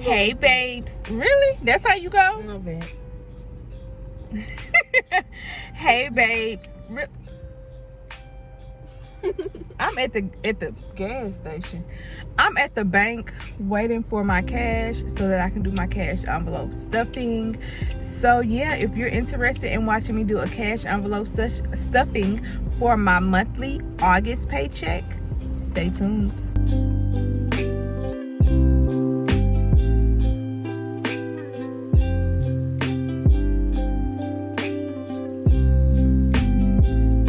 Hey babes, really? That's how you go? No bad. Hey babes, I'm at the gas station. I'm at the bank waiting for my cash so that I can do my cash envelope stuffing. So yeah, if you're interested in watching me do a cash envelope stuffing for my monthly August paycheck, stay tuned.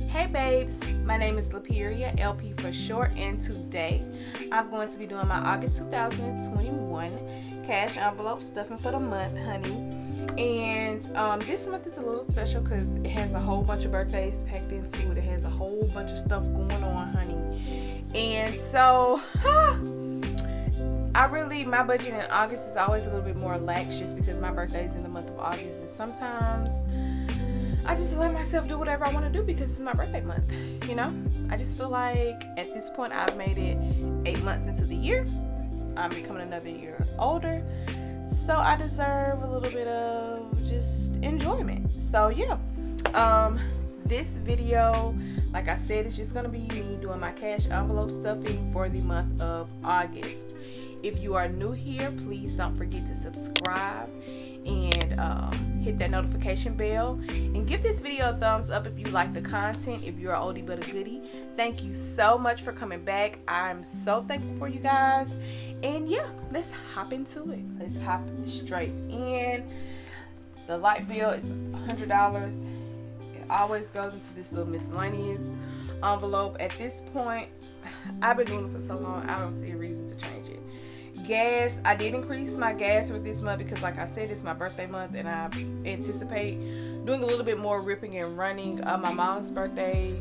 Hey babes, my name is Laperia, LP for short, and today I'm going to be doing my August 2021 cash envelope stuffing for the month, honey. And this month is a little special because it has a whole bunch of birthdays packed into it. It has a whole bunch of stuff going on, honey. And so, my budget in August is always a little bit more lax just because my birthday is in the month of August, and sometimes I just let myself do whatever I want to do because it's my birthday month, you know? I just feel like at this point I've made it 8 months into the year. I'm becoming another year older. So I deserve a little bit of just enjoyment. So yeah, this video, like I said, is just going to be me doing my cash envelope stuffing for the month of August. If you are new here, please don't forget to subscribe and hit that notification bell, and give this video a thumbs up if you like the content. If you're an oldie but a goodie, thank you so much for coming back. I'm so thankful for you guys. And yeah, let's hop into it. Let's hop straight in. The light bill is $100. It always goes into this little miscellaneous envelope. At this point, I've been doing it for so long, I don't see a reason to change it. Gas, I did increase my gas for this month because, like I said, it's my birthday month and I anticipate doing a little bit more ripping and running. My mom's birthday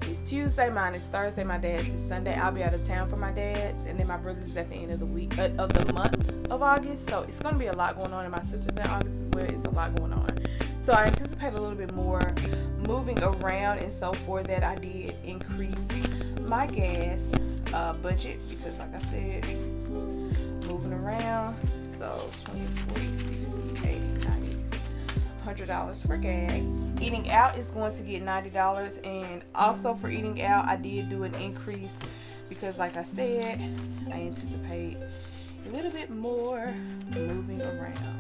is Tuesday, mine is Thursday, my dad's is Sunday. I'll be out of town for my dad's, and then my brother's is at the end of the week of the month of August. So it's going to be a lot going on, and my sister's in August as well. It's a lot going on. So I anticipate a little bit more moving around, and so for that I did increase my gas budget because, like I said, moving around. So 20, 40, 60, 80, 90, $100 for gas. Eating out is going to get $90, and also for eating out I did do an increase because, like I said, I anticipate a little bit more moving around.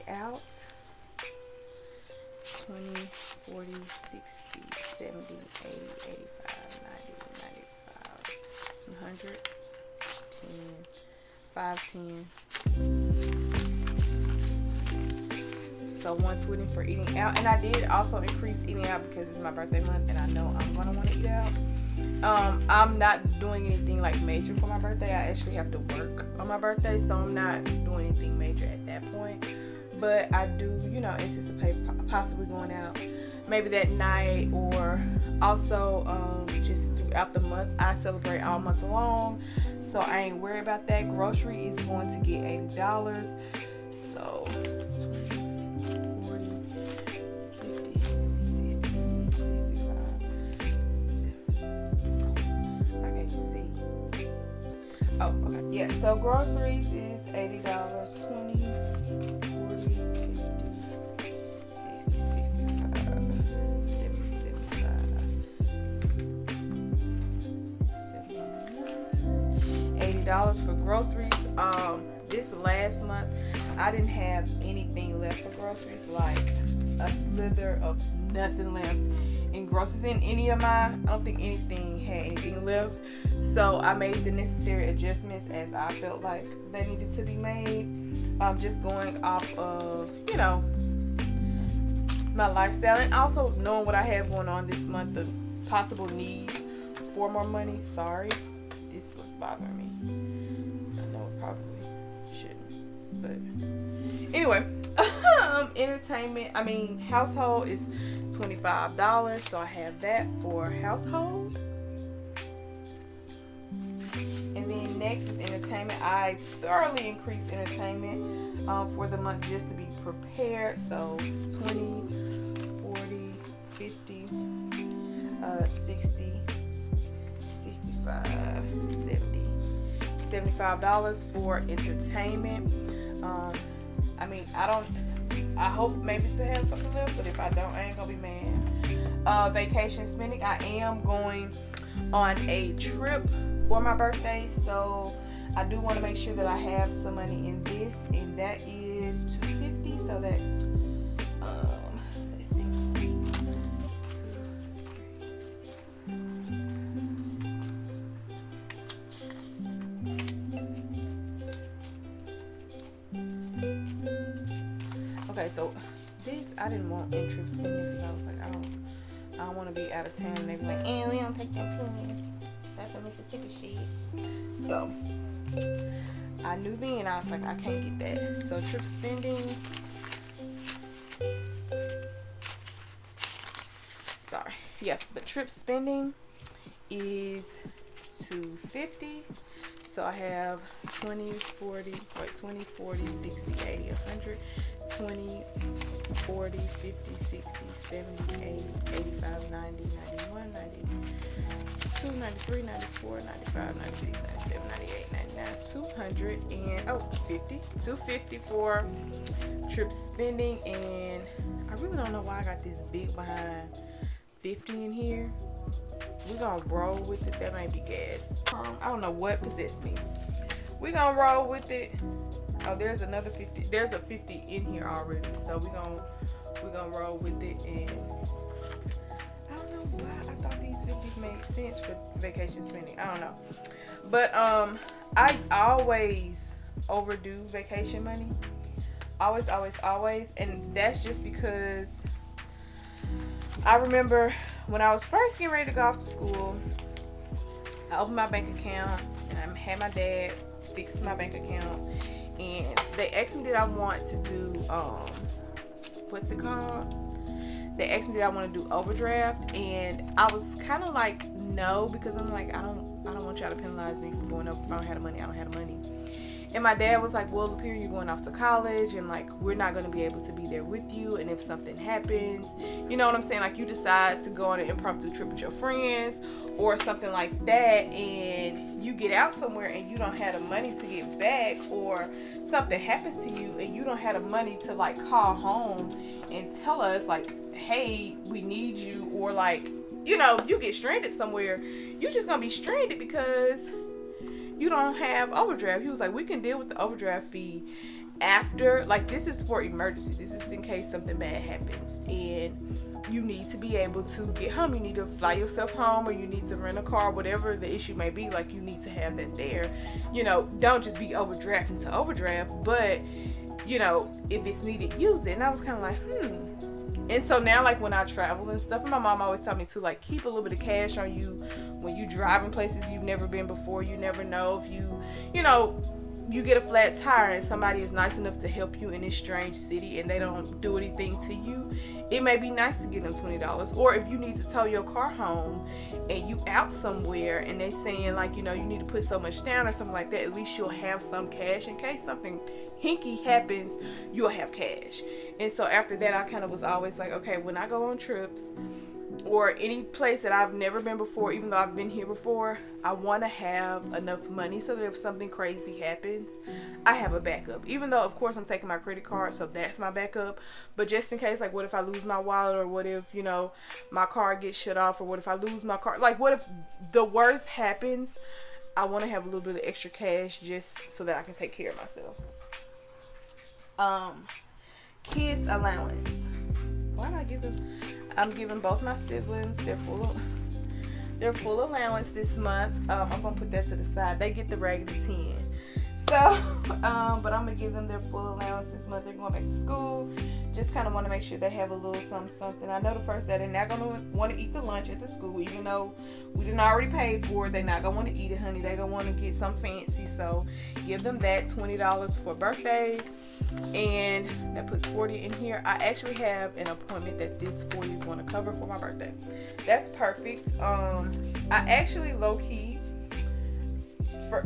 Out 20, 40, 60, 70, 80, 85, 90, 95, 100, 10, 5, 10. So 120 for eating out. And I did also increase eating out because it's my birthday month and I know I'm going to want to eat out. I'm not doing anything like major for my birthday. I actually have to work on my birthday, so I'm not doing anything major at that point. But I do, anticipate possibly going out maybe that night, or also just throughout the month. I celebrate all month long, so I ain't worried about that. Grocery is going to get $80. So 20, 40, 50, 60, 65, 70. I can't see. Oh, okay. Yeah, so groceries is $80. 20, 40, 50, 60, 65, 70, 75, 79, $80 for groceries. This last month I didn't have anything left for groceries, like a slither of nothing left in groceries in any of mine. I don't think anything had anything left, so I made the necessary adjustments as I felt like they needed to be made. Just going off of my lifestyle, and also knowing what I have going on this month, the possible need for more money. Sorry, this was bothering me. I know it probably shouldn't, but anyway. Household is $25, so I have that for household. And next is entertainment. I thoroughly increased entertainment for the month just to be prepared. So 20, 40, 50, 60, 65, 70, $75 for entertainment. I mean, I hope maybe to have something left, but if I don't, I ain't gonna be mad. Vacation spending. I am going on a trip for my birthday, so I do want to make sure that I have some money in this, and that is $250. So that's let's see, okay. So this I didn't want in trip spending because I was like, I don't want to be out of town and they be like, we don't take them points. That's a Mississippi shit. So I knew then, I was like, I can't get that. So trip spending, but trip spending is $250. So I have 20, 40, 60, 80, 100, 20, 40, 50, 60, 70, 80, 85, 90, 91, 92, 93, 94, 95, 96, 97, 98, 99, 200, and 50. $250 for trip spending, and I really don't know why I got this big behind 50 in here. We're gonna roll with it. That might be gas. I don't know what possessed me. We're gonna roll with it. Oh, there's another 50. There's a 50 in here already. So we're gonna roll with it. And I don't know why I thought these 50s made sense for vacation spending. I don't know. But I always overdo vacation money. Always. And that's just because I remember when I was first getting ready to go off to school, I opened my bank account and I had my dad fix my bank account, and they asked me did I want to do what's it called? They asked me did I want to do overdraft, and I was kind of like no, because I'm like I don't want y'all to penalize me for going up. If I don't have the money, I don't have the money. And my dad was like, well, Lapierre, you're going off to college, and like we're not going to be able to be there with you, and if something happens, you know what I'm saying, like you decide to go on an impromptu trip with your friends or something like that, and you get out somewhere and you don't have the money to get back, or something happens to you and you don't have the money to like call home and tell us like, hey, we need you, or like, you know, you get stranded somewhere, you're just gonna be stranded because you don't have overdraft. He was like, we can deal with the overdraft fee after, like this is for emergencies. This is in case something bad happens and you need to be able to get home. You need to fly yourself home, or you need to rent a car, whatever the issue may be. Like you need to have that there. You know, don't just be overdrafting to overdraft, but you know, if it's needed, use it. And I was kind of like, And so now, like when I travel and stuff, and my mom always told me to like keep a little bit of cash on you when you driving places you've never been before. You never know if you know, you get a flat tire and somebody is nice enough to help you in this strange city and they don't do anything to you. It may be nice to give them $20. Or if you need to tow your car home and you out somewhere and they saying like, you know, you need to put so much down or something like that, at least you'll have some cash in case something hinky happens, you'll have cash. And so after that, I kind of was always like, okay, when I go on trips or any place that I've never been before, even though I've been here before, I want to have enough money so that if something crazy happens, I have a backup. Even though, of course, I'm taking my credit card, so that's my backup. But just in case, like, what if I lose my wallet, or what if, you know, my car gets shut off, or what if I lose my car? Like, what if the worst happens? I want to have a little bit of extra cash just so that I can take care of myself. Kids allowance. Why did I give them? I'm giving both my siblings their full allowance this month. I'm gonna put that to the side. They get the raggedy 10. So, but I'm gonna give them their full allowance this month. They're going back to school. Just kind of want to make sure they have a little something. I know the first day they're not gonna want to eat the lunch at the school, even though we didn't already pay for it. They're not gonna want to eat it, honey. They're gonna want to get some fancy. So, give them that $20 for birthday, and that puts 40 in here. I actually have an appointment that this 40 is going to cover for my birthday. That's perfect. I actually low key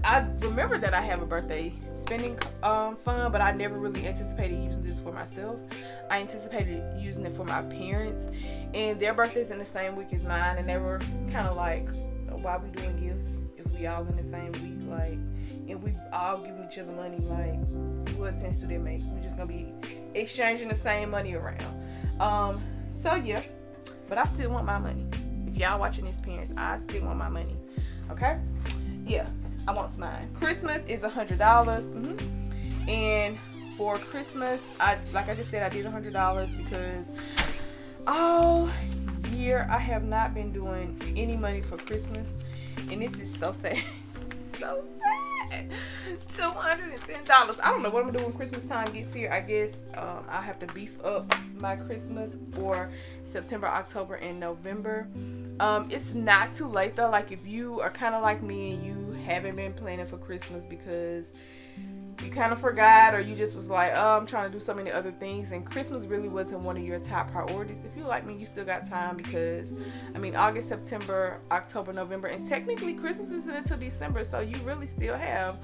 I remember that I have a birthday spending fund, but I never really anticipated using this for myself. I anticipated using it for my parents, and their birthday's in the same week as mine, and they were kind of like, why we doing gifts if we all in the same week, like, and we all giving each other money, like, what sense do that make? We just gonna be exchanging the same money around. So yeah, but I still want my money. If y'all watching this, parents, I still want my money. Okay, yeah, I want mine. Christmas is $100. And for Christmas, like I just said, I did $100 because all year I have not been doing any money for Christmas, and this is so sad. So sad. $210. I don't know what I'm gonna do when Christmas time gets here. I guess I'll have to beef up my Christmas for September, October, and November. It's not too late though. Like, if you are kind of like me and you haven't been planning for Christmas because you kind of forgot, or you just was like, oh, I'm trying to do so many other things, and Christmas really wasn't one of your top priorities, if you like me, you still got time, because I mean, August, September, October, November, and technically Christmas isn't until December, so you really still have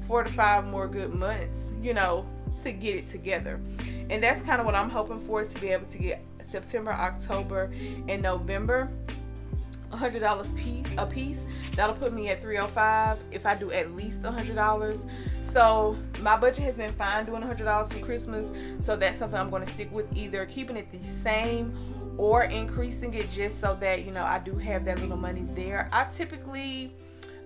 4 to 5 more good months, you know, to get it together. And that's kind of what I'm hoping for, to be able to get September, October, and November $100 a piece. That'll put me at $305 if I do at least $100. So my budget has been fine doing $100 for Christmas, so that's something I'm going to stick with, either keeping it the same or increasing it, just so that, you know, I do have that little money there. I typically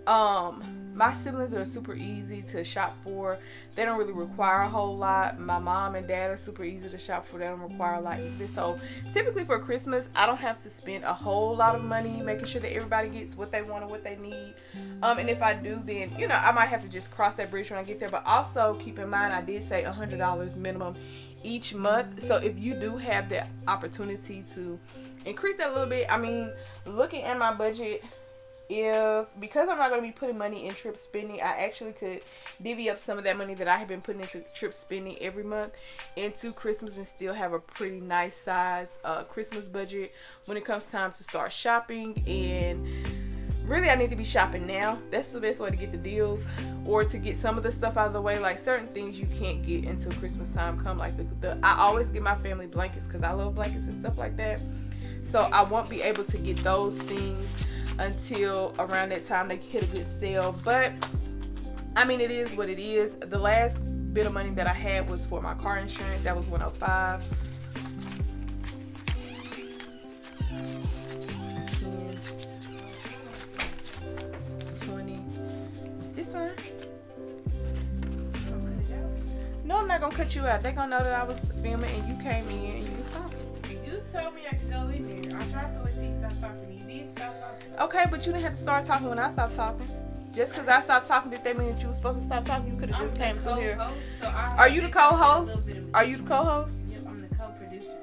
my siblings are super easy to shop for. They don't really require a whole lot. My mom and dad are super easy to shop for. They don't require a lot either. So typically for Christmas, I don't have to spend a whole lot of money making sure that everybody gets what they want and what they need. And if I do, then, you know, I might have to just cross that bridge when I get there. But also keep in mind, I did say $100 minimum each month. So if you do have the opportunity to increase that a little bit, I mean, looking at my budget, because I'm not going to be putting money in trip spending, I actually could divvy up some of that money that I have been putting into trip spending every month into Christmas and still have a pretty nice size Christmas budget when it comes time to start shopping. And really, I need to be shopping now. That's the best way to get the deals, or to get some of the stuff out of the way. Like, certain things you can't get until Christmas time come, like I always get my family blankets because I love blankets and stuff like that. So I won't be able to get those things until around that time they hit a good sale. But I mean, it is what it is. The last bit of money that I had was for my car insurance. That was $105. 10, 20. It's fine. No, I'm not gonna cut you out. They're gonna know that I was filming and you came in and you was talking. You told me I could go in there. I tried to let you stop talking. You did stop talking. Okay, but you didn't have to start talking when I stopped talking. Just because I stopped talking, did that mean that you were supposed to stop talking? You could have just came through here. So are you the co-host? Are you the co-host? Yep, I'm the co-producer.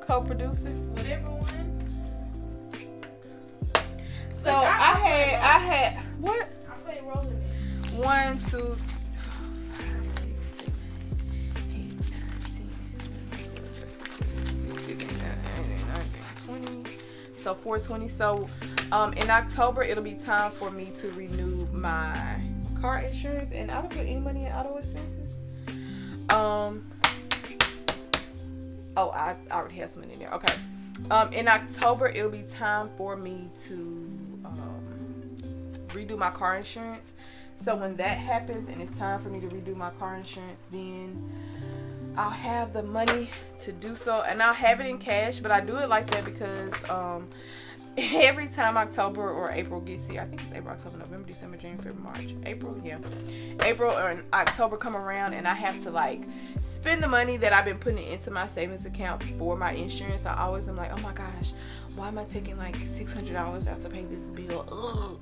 Co-producer? Whatever one. So look, I had what? I played rolling this. 1, 2, 20. So $420. So in October it'll be time for me to renew my car insurance, and I don't put any money in auto expenses. I already have some in there. Okay. In October it'll be time for me to redo my car insurance. So when that happens and it's time for me to redo my car insurance, then I'll have the money to do so, and I'll have it in cash. But I do it like that because every time October or April gets here, I think it's April, October, November, December, January, February, March, April or October come around, and I have to like spend the money that I've been putting into my savings account for my insurance. I always am like, oh my gosh, why am I taking like $600 out to pay this bill? Ugh.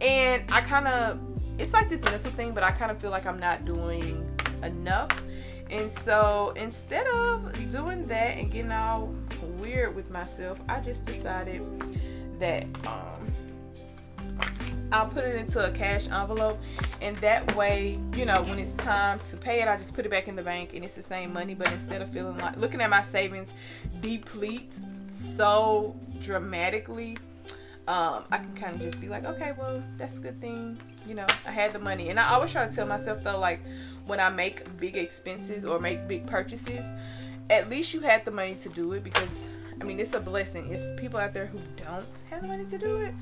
And I kind of, it's like this mental thing, but I kind of feel like I'm not doing enough. And so instead of doing that and getting all weird with myself, I just decided that I'll put it into a cash envelope, and that way, you know, when it's time to pay it, I just put it back in the bank and it's the same money. But instead of feeling like looking at my savings deplete so dramatically, I can kind of just be like, okay, well, that's a good thing. You know, I had the money. And I always try to tell myself, though, like, when I make big expenses or make big purchases, at least you had the money to do it, because, I mean, it's a blessing. It's people out there who don't have the money to do it.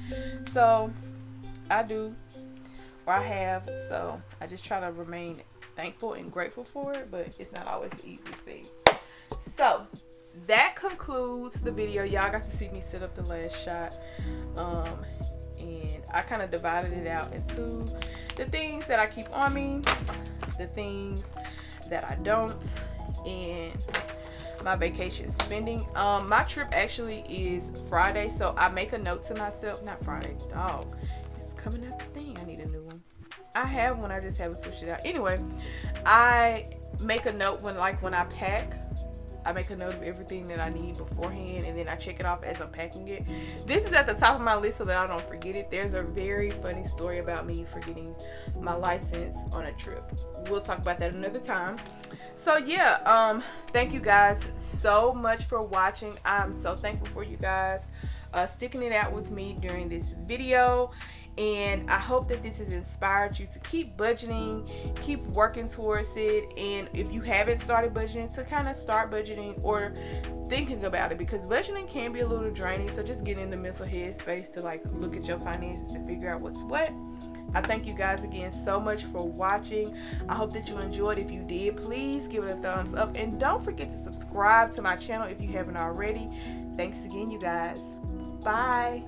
So, I do, or I have. So, I just try to remain thankful and grateful for it, but it's not always the easiest thing. So, that concludes the video. Y'all got to see me set up the last shot. And I kind of divided it out into the things that I keep on me, the things that I don't, and my vacation spending. My trip actually is Friday, so I make a note to myself. Not Friday, dog. It's coming out the thing. I need a new one. I have one, I just haven't switched it out. Anyway, I make a note when I pack. I make a note of everything that I need beforehand, and then I check it off as I'm packing it. This is at the top of my list so that I don't forget it. There's a very funny story about me forgetting my license on a trip. We'll talk about that another time. So yeah, thank you guys so much for watching. I'm so thankful for you guys sticking it out with me during this video. And I hope that this has inspired you to keep budgeting, keep working towards it. And if you haven't started budgeting, to kind of start budgeting or thinking about it, because budgeting can be a little draining. So just get in the mental headspace to like look at your finances and figure out what's what. I thank you guys again so much for watching. I hope that you enjoyed. If you did, please give it a thumbs up. And don't forget to subscribe to my channel if you haven't already. Thanks again, you guys. Bye.